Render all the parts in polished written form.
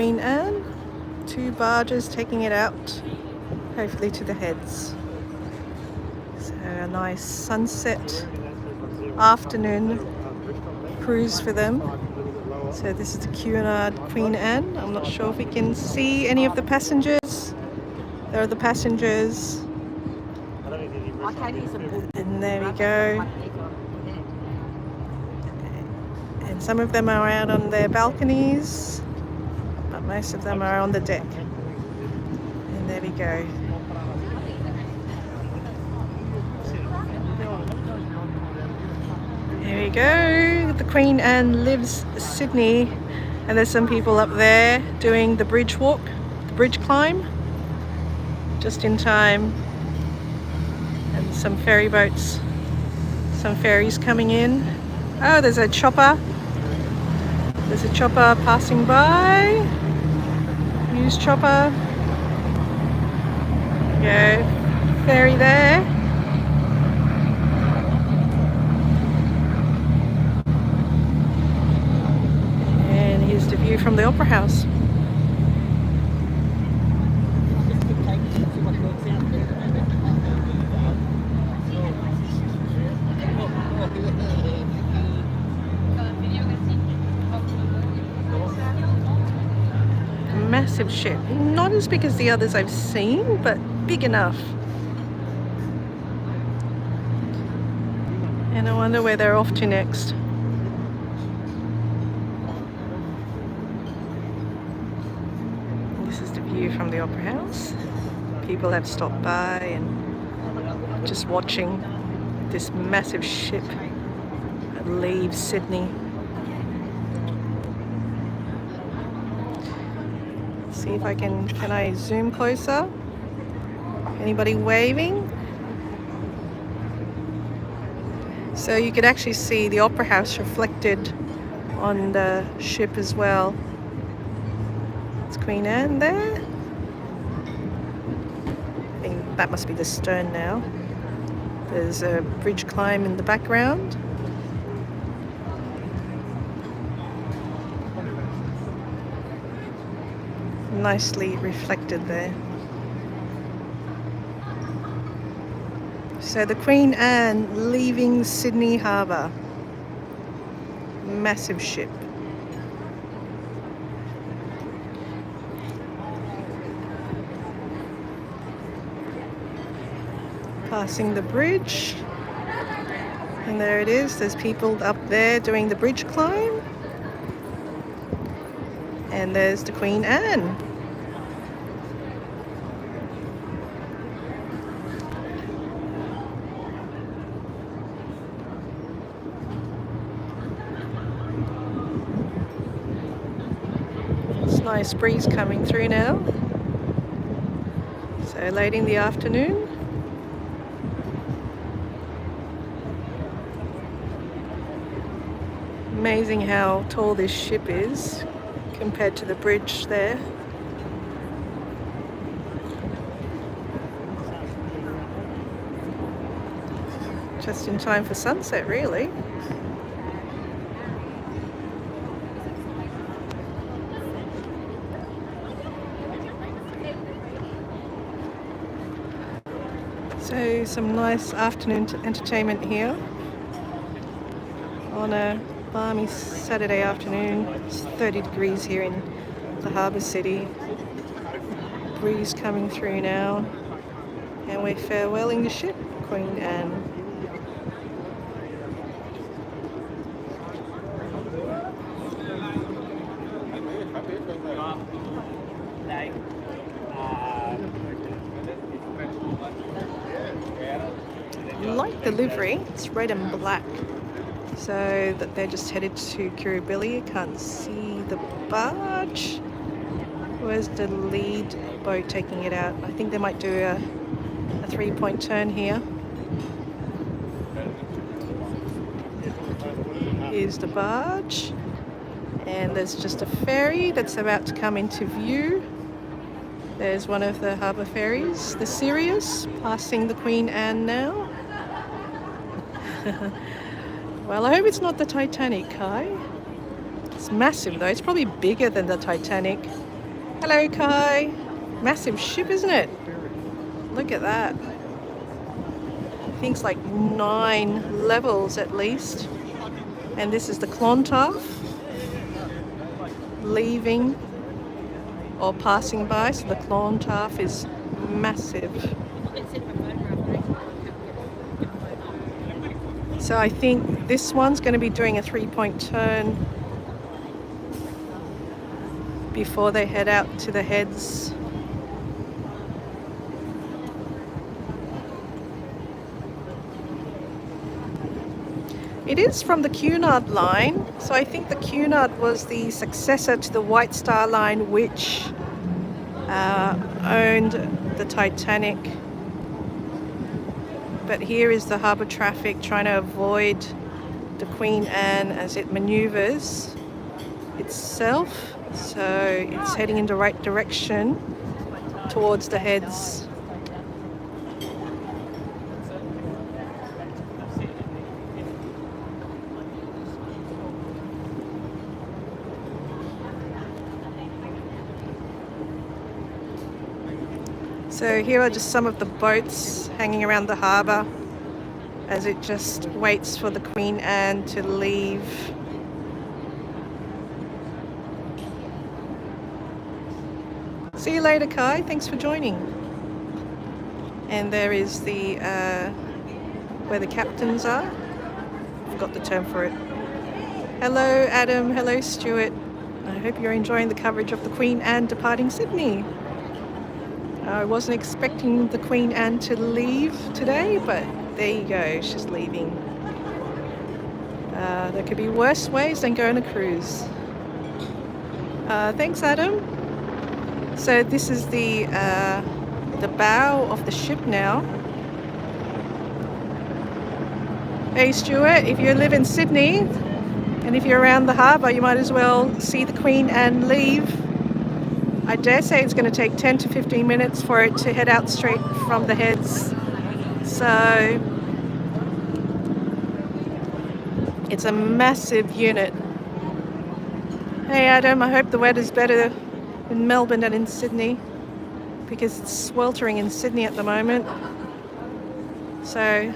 Queen Anne. 2 barges taking it out, hopefully to the heads. So a nice sunset afternoon cruise for them. So this is the Cunard Queen Anne. I'm not sure if we can see any of the passengers. There are the passengers. And there we go. And some of them are out on their balconies, but most of them are on the deck. And there we go. There we go. The Queen Anne lives Sydney, and there's some people up there doing the bridge walk, the bridge climb, just in time. And some ferry boats, some ferries coming in. Oh, there's a chopper. There's a chopper passing by. News chopper. There you go. Ferry there. And here's the view from the Opera House. Massive ship, not as big as the others I've seen, but big enough. And I wonder where they're off to next. This is the view from the Opera House. People have stopped by and just watching this massive ship that leaves Sydney. See if I can I zoom closer? Anybody waving? So you could actually see the Opera House reflected on the ship as well. It's Queen Anne there. I think that must be the stern now. There's a bridge climb in the background. Nicely reflected there. So the Queen Anne leaving Sydney Harbour. Massive ship. Passing the bridge. And there it is. There's people up there doing the bridge climb. And there's the Queen Anne. It's a nice breeze coming through now. So late in the afternoon. Amazing how tall this ship is compared to the bridge there. Just in time for sunset, really. So some nice afternoon entertainment here on a balmy Saturday afternoon. It's 30 degrees here in the harbour city. Breeze coming through now, and we're farewelling the ship, Queen Anne. I like the livery, it's red and black. So that they're just headed to Kirribilli. I can't see the barge. Where's the lead boat taking it out? I think they might do a 3-point turn here. Here's the barge. And there's just a ferry that's about to come into view. There's one of the harbour ferries, the Sirius, passing the Queen Anne now. Well, I hope it's not the Titanic, Kai. It's massive though, it's probably bigger than the Titanic. Hello, Kai. Massive ship, isn't it? Look at that. I think it's like 9 levels at least. And this is the Clontarf leaving or passing by. So the Clontarf is massive. So I think this one's going to be doing a 3-point turn before they head out to the heads. It is from the Cunard line, so I think the Cunard was the successor to the White Star line, which owned the Titanic. But here is the harbour traffic trying to avoid the Queen Anne as it manoeuvres itself. So it's heading in the right direction towards the heads. So here are just some of the boats hanging around the harbour as it just waits for the Queen Anne to leave. See you later, Kai. Thanks for joining. And there is the where the captains are. Forgot the term for it. Hello, Adam. Hello, Stuart. I hope you're enjoying the coverage of the Queen Anne departing Sydney. I wasn't expecting the Queen Anne to leave today, but there you go, she's leaving. There could be worse ways than going on a cruise. Thanks, Adam. So this is the bow of the ship now. Hey, Stuart, if you live in Sydney and if you're around the harbour, you might as well see the Queen Anne leave. I dare say it's going to take 10 to 15 minutes for it to head out straight from the heads. So it's a massive unit. Hey Adam, I hope the weather's better in Melbourne than in Sydney, because it's sweltering in Sydney at the moment. So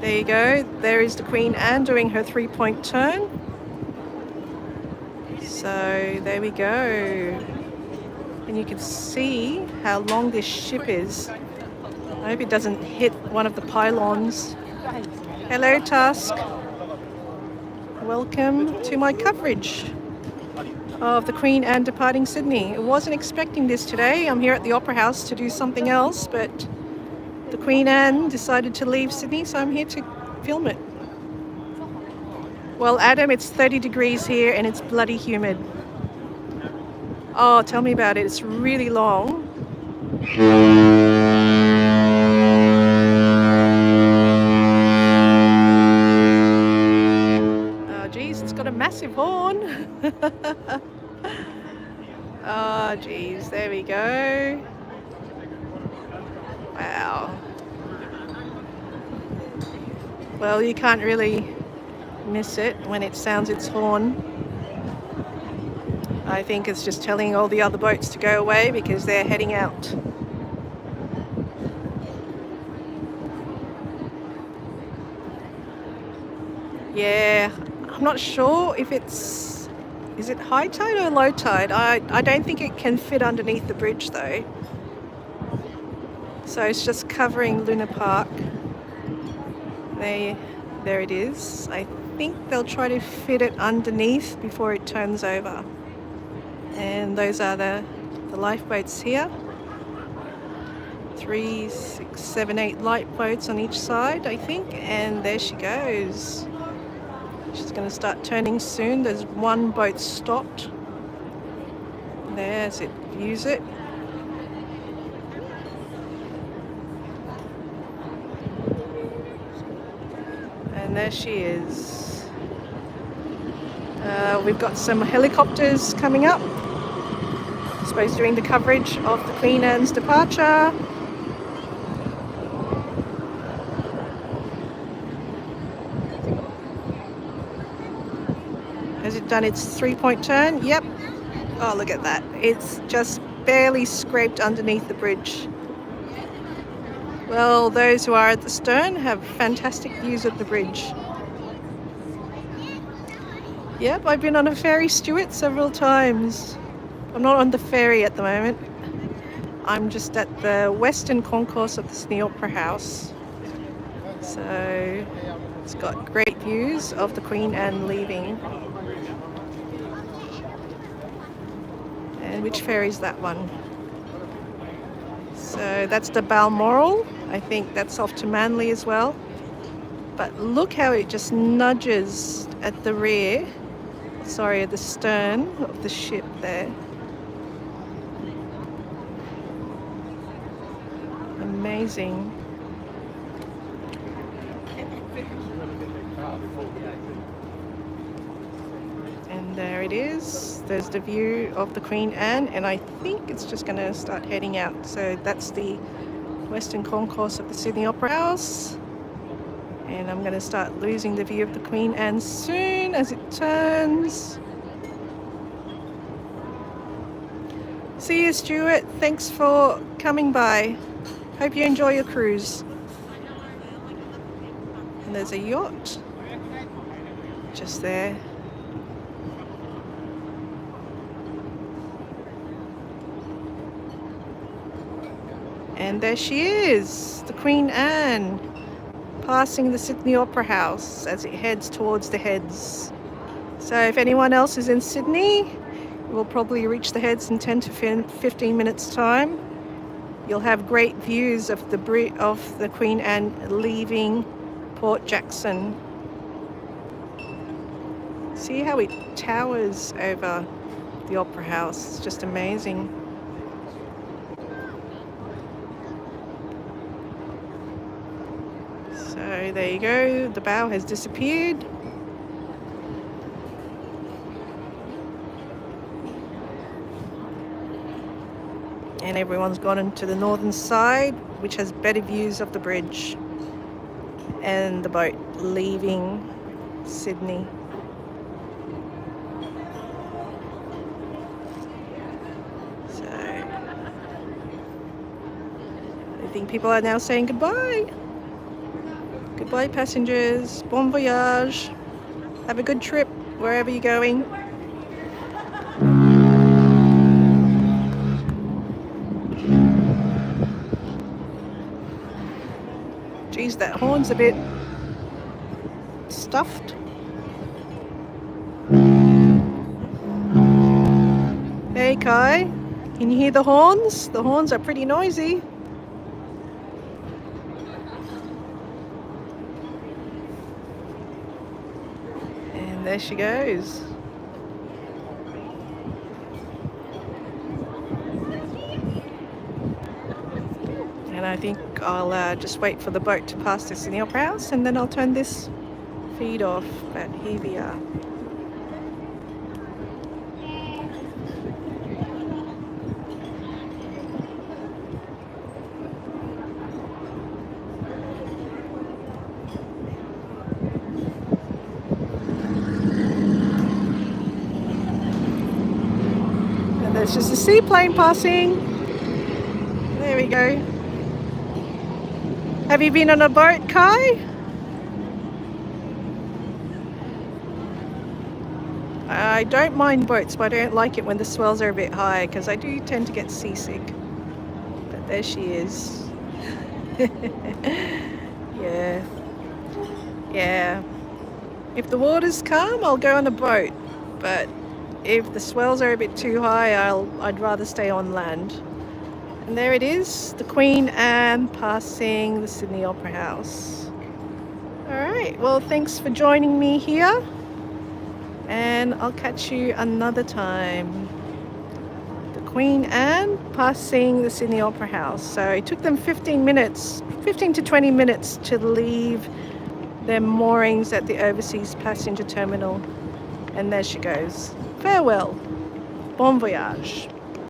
there you go. There is the Queen Anne doing her 3-point turn. So there we go. And you can see how long this ship is. I hope it doesn't hit one of the pylons. Hello, Tusk. Welcome to my coverage of the Queen Anne departing Sydney. I wasn't expecting this today. I'm here at the Opera House to do something else, but the Queen Anne decided to leave Sydney, so I'm here to film it. Well, Adam, it's 30 degrees here and it's bloody humid. Oh, tell me about it. It's really long. Oh, geez, it's got a massive horn. Oh, geez, there we go. Wow. Well, you can't really miss it when it sounds its horn. I think it's just telling all the other boats to go away because they're heading out. Yeah, I'm not sure if is it high tide or low tide? I don't think it can fit underneath the bridge though. So it's just covering Luna Park. There it is. I think they'll try to fit it underneath before it turns over. And those are the lifeboats here. 3, 6, 7, 8 lifeboats on each side, I think. And there she goes. She's going to start turning soon. There's one boat stopped. There's it. Views it. And there she is. We've got some helicopters coming up. I suppose doing the coverage of the Queen Anne's departure. Has it done its 3-point turn? Yep. Oh, look at that. It's just barely scraped underneath the bridge. Well, those who are at the stern have fantastic views of the bridge. Yep, I've been on a ferry, Stuart, several times. I'm not on the ferry at the moment. I'm just at the western concourse of the Sydney Opera House. So it's got great views of the Queen Anne leaving. And which ferry is that one? So that's the Balmoral. I think that's off to Manly as well. But look how it just nudges at the rear, sorry, at the stern of the ship there. Amazing. And there it is. There's the view of the Queen Anne, and I think it's just going to start heading out. So that's the western concourse of the Sydney Opera House. And I'm going to start losing the view of the Queen Anne soon as it turns. See you, Stuart. Thanks for coming by. Hope you enjoy your cruise. And there's a yacht just there. And there she is, the Queen Anne, passing the Sydney Opera House as it heads towards the Heads. So if anyone else is in Sydney, it will probably reach the Heads in 10 to 15 minutes time. You'll have great views of the Queen Anne leaving Port Jackson. See how it towers over the Opera House. It's just amazing. So there you go, the bow has disappeared. And everyone's gone into the northern side, which has better views of the bridge and the boat leaving Sydney. So I think people are now saying goodbye. Goodbye, passengers. Bon voyage. Have a good trip wherever you're going. Geez, that horn's a bit stuffed. Hey, Kai. Can you hear the horns? The horns are pretty noisy. There she goes. And I think I'll just wait for the boat to pass this in the Opera House, and then I'll turn this feed off. But here we are. There's just a seaplane passing. There we go. Have you been on a boat, Kai? I don't mind boats, but I don't like it when the swells are a bit high because I do tend to get seasick. But there she is. Yeah. If the water's calm, I'll go on a boat. But if the swells are a bit too high, I'd rather stay on land. And there it is, the Queen Anne passing the Sydney Opera House. Alright, well, thanks for joining me here, and I'll catch you another time. The Queen Anne passing the Sydney Opera House. So it took them 15 to 20 minutes to leave their moorings at the overseas passenger terminal. And there she goes. Farewell. Bon voyage.